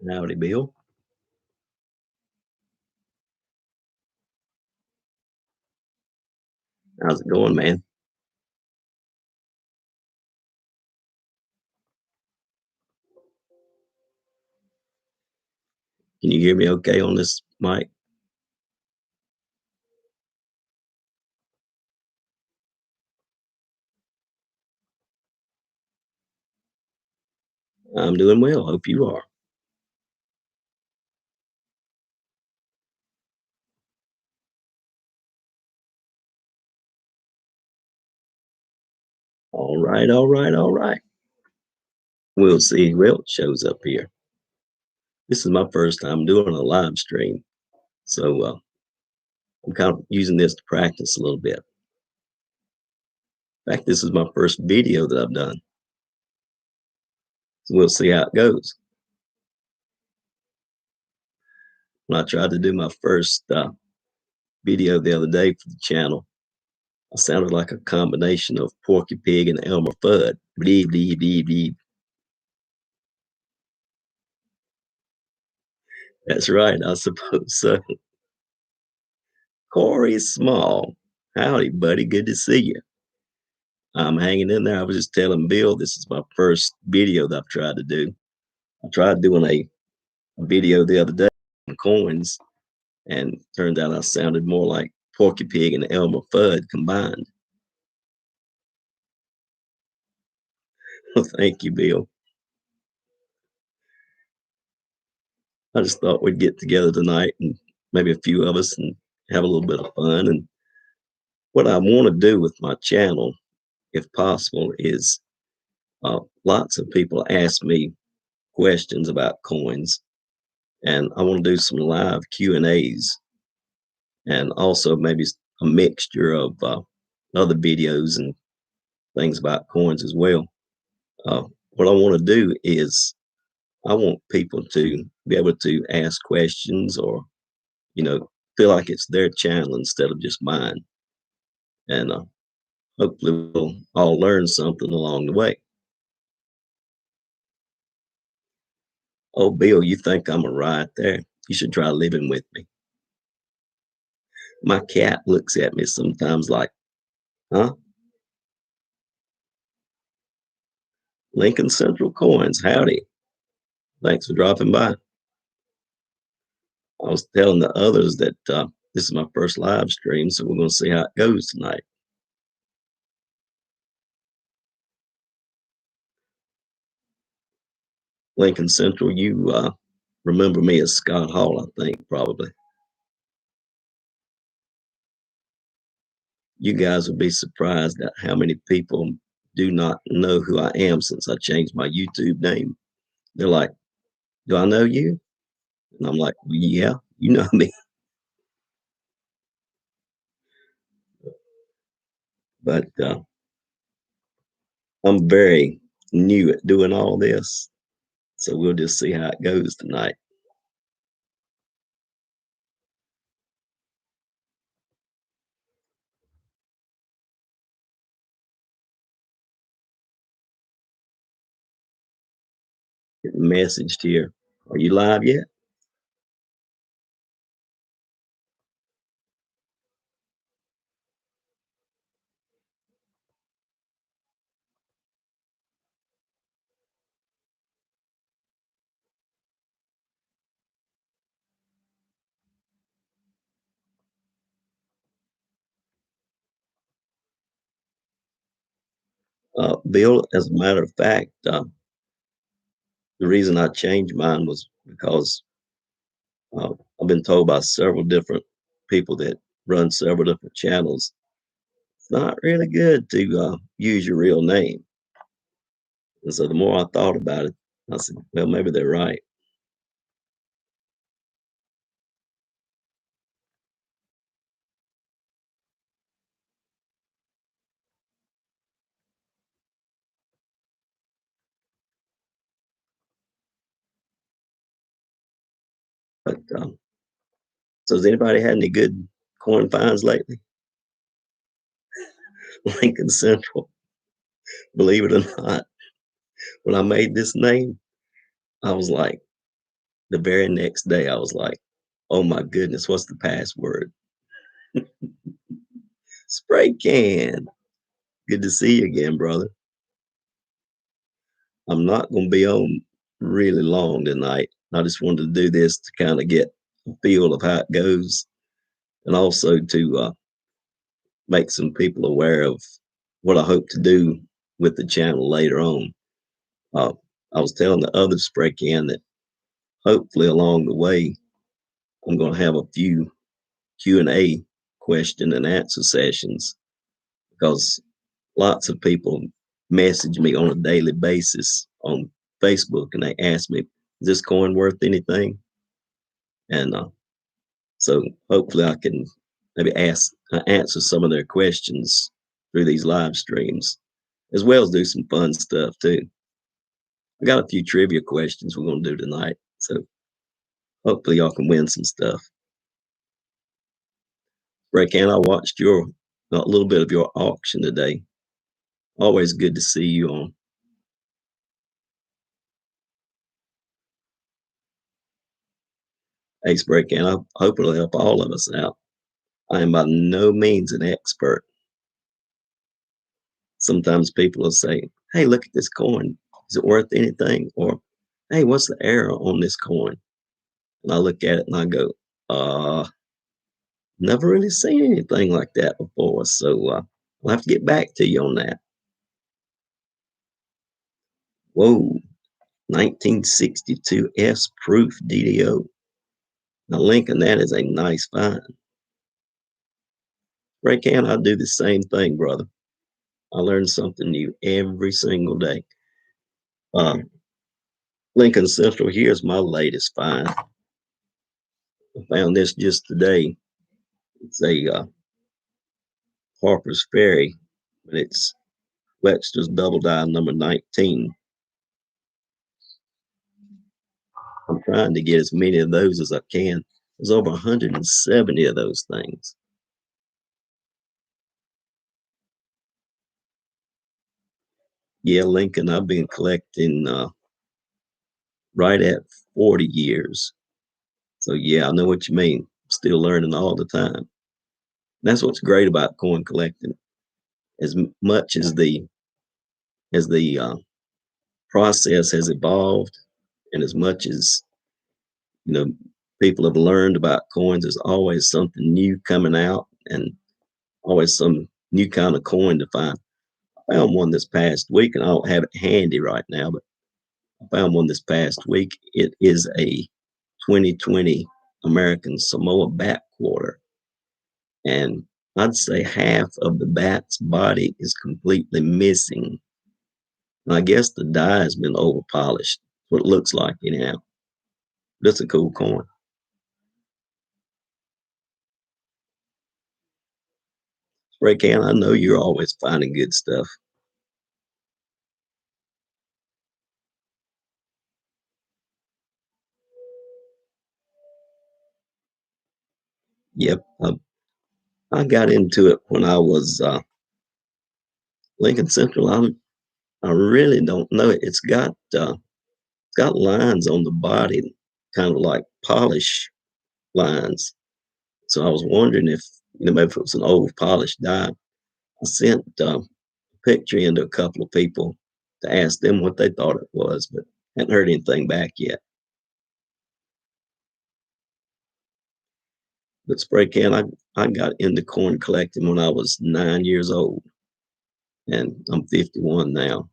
Howdy, Bill. How's it going, man? Can you hear me okay on this mic? I'm doing well. Hope you are. All right, all right, all right. We'll see who else shows up here. This is my first time doing a live stream, so I'm kind of using this to practice a little bit. In fact, this is my first video that I've done, so we'll see how it goes. When I tried to do my first video the other day for the channel, I sounded like a combination of Porky Pig and Elmer Fudd. Bleep, bleep, bleep, bleep. That's right, I suppose so. Corey Small. Howdy, buddy. Good to see you. I'm hanging in there. I was just telling Bill this is my first video that I've tried to do. I tried doing a video the other day on coins, and turned out I sounded more like Porky Pig and Elmer Fudd combined. Well, thank you, Bill. I just thought we'd get together tonight and maybe a few of us and have a little bit of fun. And what I want to do with my channel, if possible, is lots of people ask me questions about coins, and I want to do some live Q and A's, and also maybe a mixture of other videos and things about coins as well. What I want to do is I want people to be able to ask questions, or feel like it's their channel instead of just mine, and hopefully we'll all learn something along the way. Oh, Bill, you think I'm a riot there? You should try living with me. My cat looks at me sometimes like, huh? Lincoln Central Coins, howdy. Thanks for dropping by. I was telling the others that this is my first live stream, so we're going to see how it goes tonight. Lincoln Central, you remember me as Scott Hall, I think, probably. You guys would be surprised at how many people do not know who I am since I changed my YouTube name. They're like, do I know you? And I'm like, well, yeah, you know me. But I'm very new at doing all this. So we'll just see how it goes tonight. Get messaged here. Are you live yet? Bill, as a matter of fact, the reason I changed mine was because I've been told by several different people that run several different channels, it's not really good to use your real name. And so the more I thought about it, I said, well, maybe they're right. But so has anybody had any good coin finds lately? Lincoln Central, believe it or not, when I made this name, I was like, the very next day, I was like, "Oh my goodness, what's the password?" Spray can. Good to see you again, brother. I'm not gonna be on really long tonight. I just wanted to do this to kind of get a feel of how it goes, and also to make some people aware of what I hope to do with the channel later on. Uh, I was telling the other spray can that hopefully along the way, I'm going to have a few Q&A question and answer sessions because lots of people message me on a daily basis on Facebook and they ask me, is this coin worth anything? And so hopefully I can maybe answer some of their questions through these live streams, as well as do some fun stuff too. I got a few trivia questions we're going to do tonight. So hopefully y'all can win some stuff. Raycan, I watched a little bit of your auction today. Always good to see you on. Ace Breakan, I hope it'll help all of us out. I am by no means an expert. Sometimes people will say, hey, look at this coin. Is it worth anything? Or, hey, what's the error on this coin? And I look at it and I go, never really seen anything like that before. So I'll have to get back to you on that. Whoa, 1962 S proof DDO. Now, Lincoln, that is a nice find. Raycan, I do the same thing, brother. I learn something new every single day. Lincoln Central, here's my latest find. I found this just today. It's a Harper's Ferry, but it's Webster's Double Die number 19. I'm trying to get as many of those as I can. There's over 170 of those things. Yeah, Lincoln, I've been collecting right at 40 years. So yeah, I know what you mean. Still learning all the time. That's what's great about coin collecting. As much as the process has evolved, and as much as you know, people have learned about coins, there's always something new coming out, and always some new kind of coin to find. I found one this past week, and I don't have it handy right now, but I found one this past week. It is a 2020 American Samoa bat quarter, and I'd say half of the bat's body is completely missing. And I guess the die has been over polished. What it looks like, anyhow. That's a cool coin. Spray Can, I know you're always finding good stuff. Yep, I got into it when I was Lincoln Central. I really don't know it. It's got lines on the body, kind of like polish lines. So I was wondering if maybe if it was an old polished die. I sent a picture into a couple of people to ask them what they thought it was, but hadn't heard anything back yet. But Spray Can, I got into coin collecting when I was 9 years old, and I'm 51 now.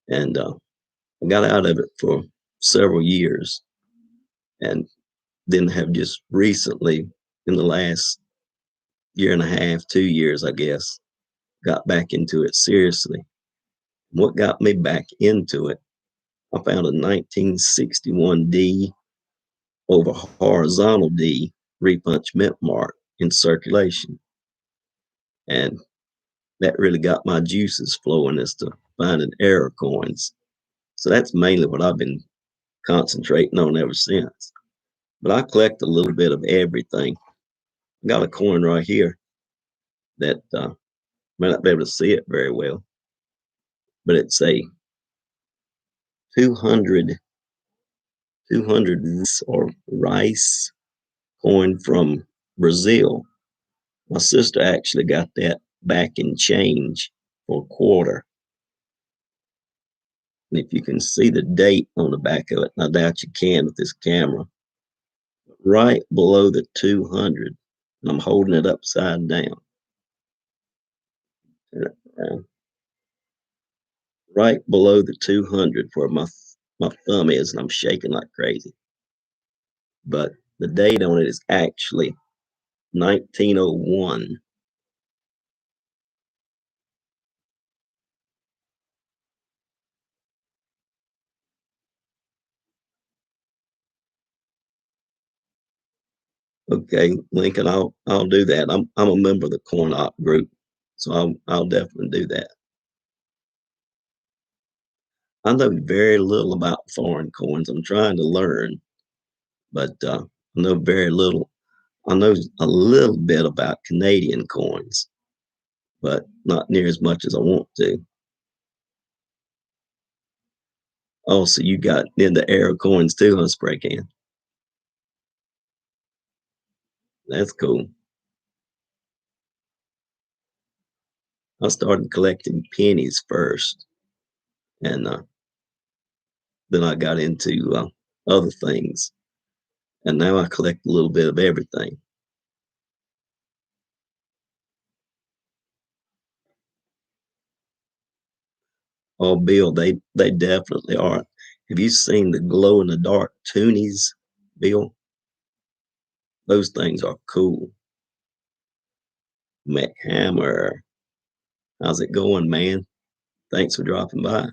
And I got out of it for several years, and then have just recently, in the last year and a half, 2 years, I guess, got back into it seriously. What got me back into it, I found a 1961 D over horizontal D repunch mint mark in circulation. And that really got my juices flowing as to finding error coins. So that's mainly what I've been concentrating on ever since. But I collect a little bit of everything. I got a coin right here that may not be able to see it very well, but it's a 200 200 or rice coin from Brazil. My sister actually got that back in change for a quarter. And if you can see the date on the back of it, and I doubt you can with this camera, right below the 200, and I'm holding it upside down. Right below the 200 where my thumb is, and I'm shaking like crazy. But the date on it is actually 1901. Okay, Lincoln, I'll do that. I'm a member of the Coin Op group, so I'll definitely do that. I know very little about foreign coins. I'm trying to learn, but I know very little. I know a little bit about Canadian coins, but not near as much as I want to. Oh, so you got into Arrow coins too, huh, Spray Can? That's cool. I started collecting pennies first, and then I got into other things, and now I collect a little bit of everything. Oh, Bill, they definitely are. Have you seen the glow in the dark toonies, Bill? Those things are cool. Mac Hammer, how's it going, man? Thanks for dropping by.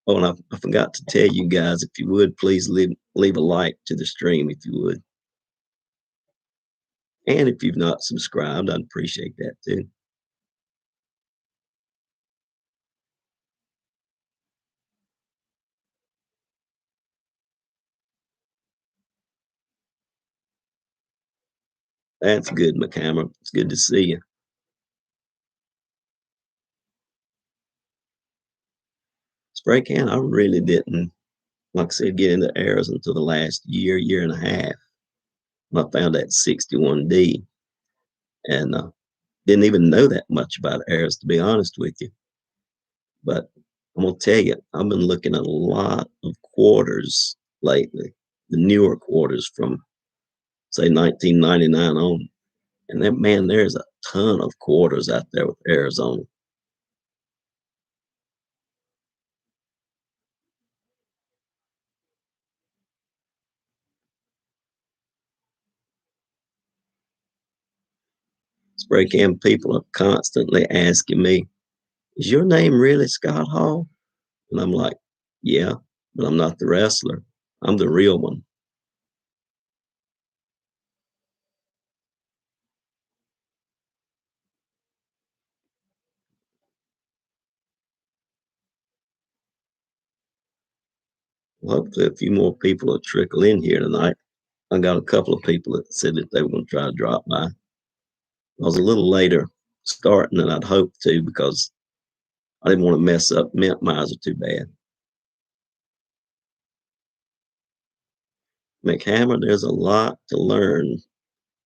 Oh, and I forgot to tell you guys, if you would please leave a like to the stream if you would. And if you've not subscribed, I'd appreciate that too. That's good, McHammer. It's good to see you. Spray can, I really didn't, like I said, get into arrows until the last year and a half. When I found that 61D and didn't even know that much about arrows, to be honest with you. But I'm gonna tell you, I've been looking at a lot of quarters lately, the newer quarters from say 1999 on. And that man, there's a ton of quarters out there with Arizona. Spray can people are constantly asking me, is your name really Scott Hall? And I'm like, yeah, but I'm not the wrestler. I'm the real one. Well, hopefully a few more people will trickle in here tonight. I got a couple of people that said that they were going to try to drop by. I was a little later starting than I'd hoped to because I didn't want to mess up Mint Miser too bad. McHammer, there's a lot to learn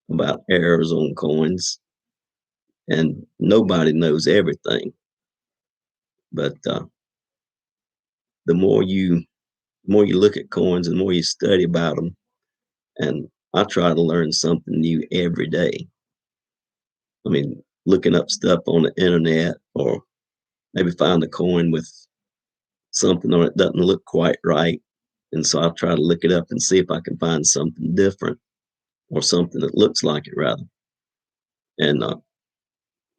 about Arizona coins, and nobody knows everything. But the more you look at coins, and the more you study about them, and I try to learn something new every day. I mean, looking up stuff on the internet, or maybe find a coin with something on it doesn't look quite right, and so I try to look it up and see if I can find something different or something that looks like it rather. And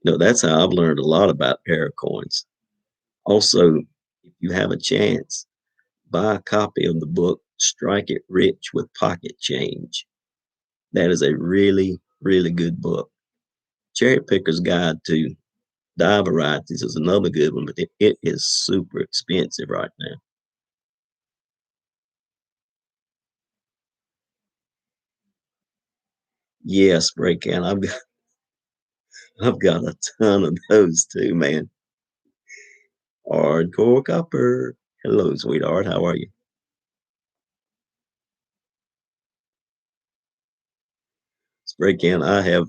that's how I've learned a lot about Era coins. Also, if you have a chance, buy a copy of the book Strike It Rich with Pocket Change. That is a really, really good book. Cherry Picker's Guide to Die Varieties is another good one, but it is super expensive right now. Yes, Spray Can. I've got a ton of those too, man. Hardcore copper. Hello, sweetheart. How are you? Spray can. I've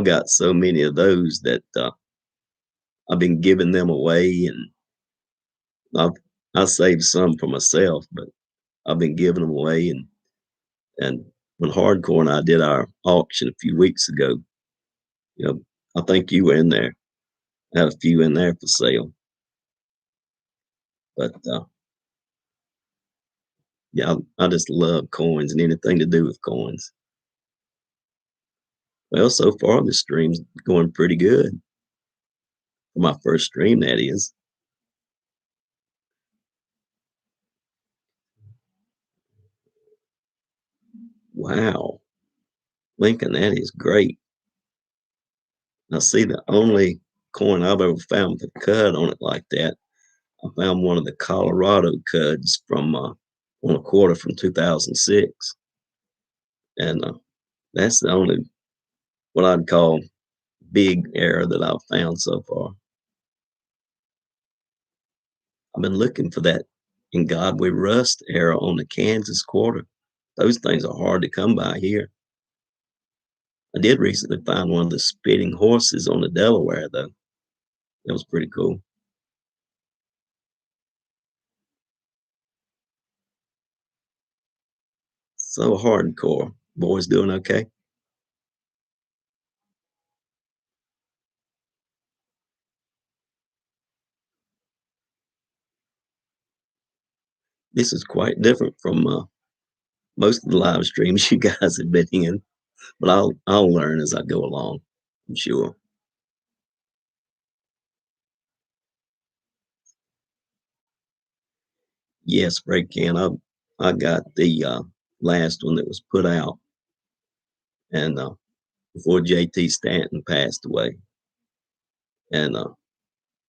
got so many of those that I've been giving them away, and I've I saved some for myself, but I've been giving them away. And when Hardcore and I did our auction a few weeks ago, you know, I think you were in there. I had a few in there for sale, but yeah, I just love coins and anything to do with coins. Well, so far the stream's going pretty good for my first stream. That is. Wow, Lincoln, that is great. Now, see, the only coin I've ever found with a cud on it like that, I found one of the Colorado cuds from on a quarter from 2006, and that's the only what I'd call big error that I've found so far. I've been looking for that in God We Rust era on the Kansas quarter. Those things are hard to come by here. I did recently find one of the spitting horses on the Delaware, though. That was pretty cool. So hardcore. Boys doing okay? This is quite different from most of the live streams you guys have been in, but I'll learn as I go along. I'm sure. Yes, spray can. I got the last one that was put out, and before JT Stanton passed away, and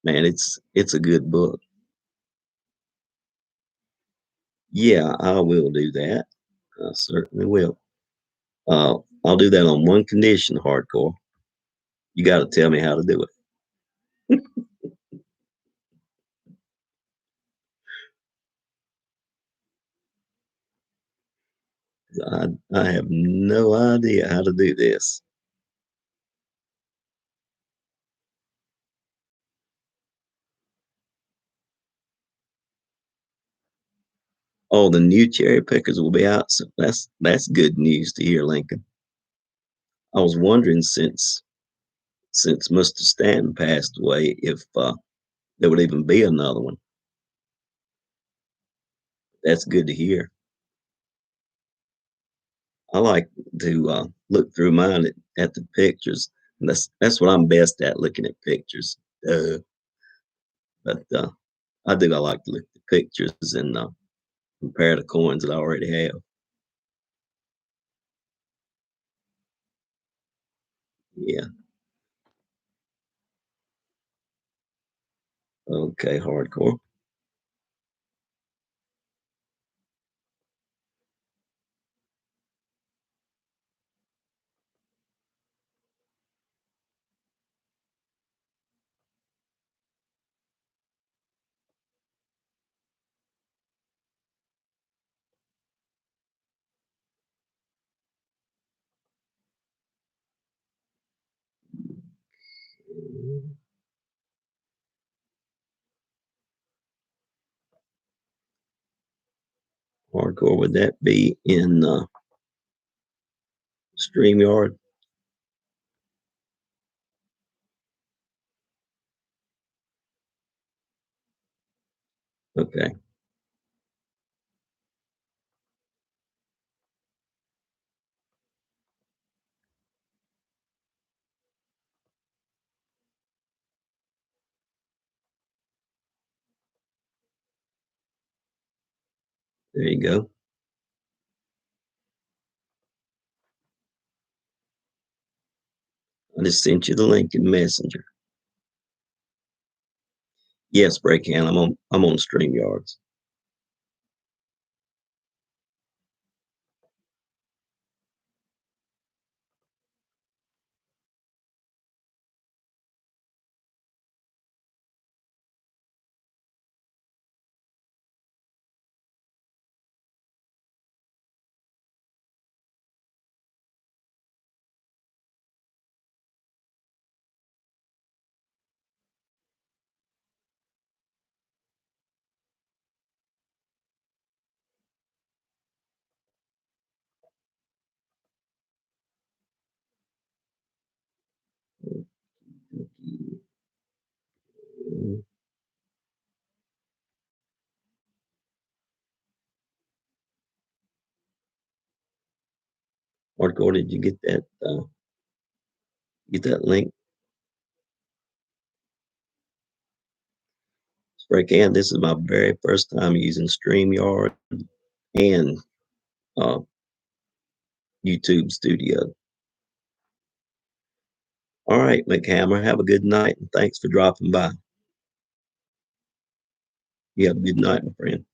man, it's a good book. Yeah, I will do that. I certainly will. I'll do that on one condition, hardcore. You got to tell me how to do it. I have no idea how to do this. Oh, the new cherry pickers will be out. So that's good news to hear, Lincoln. I was wondering since Mr. Stanton passed away if there would even be another one. That's good to hear. I like to look through mine at the pictures. And that's what I'm best at, looking at pictures. But I do. I like to look at the pictures and compare the coins that I already have. Yeah. Okay. Hardcore. Hardcore. Would that be in StreamYard? Okay. There you go. I just sent you the link in Messenger. Yes, Breakcan. I'm on StreamYards. Hardcore, did you get that link? Spray can. This is my very first time using StreamYard and uh, YouTube Studio. All right, McHammer, have a good night and thanks for dropping by. You have a good night, my friend.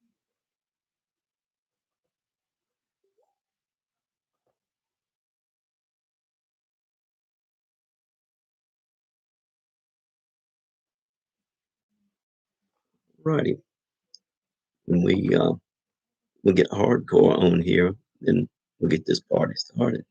Righty. When we get hardcore on here, then we'll get this party started.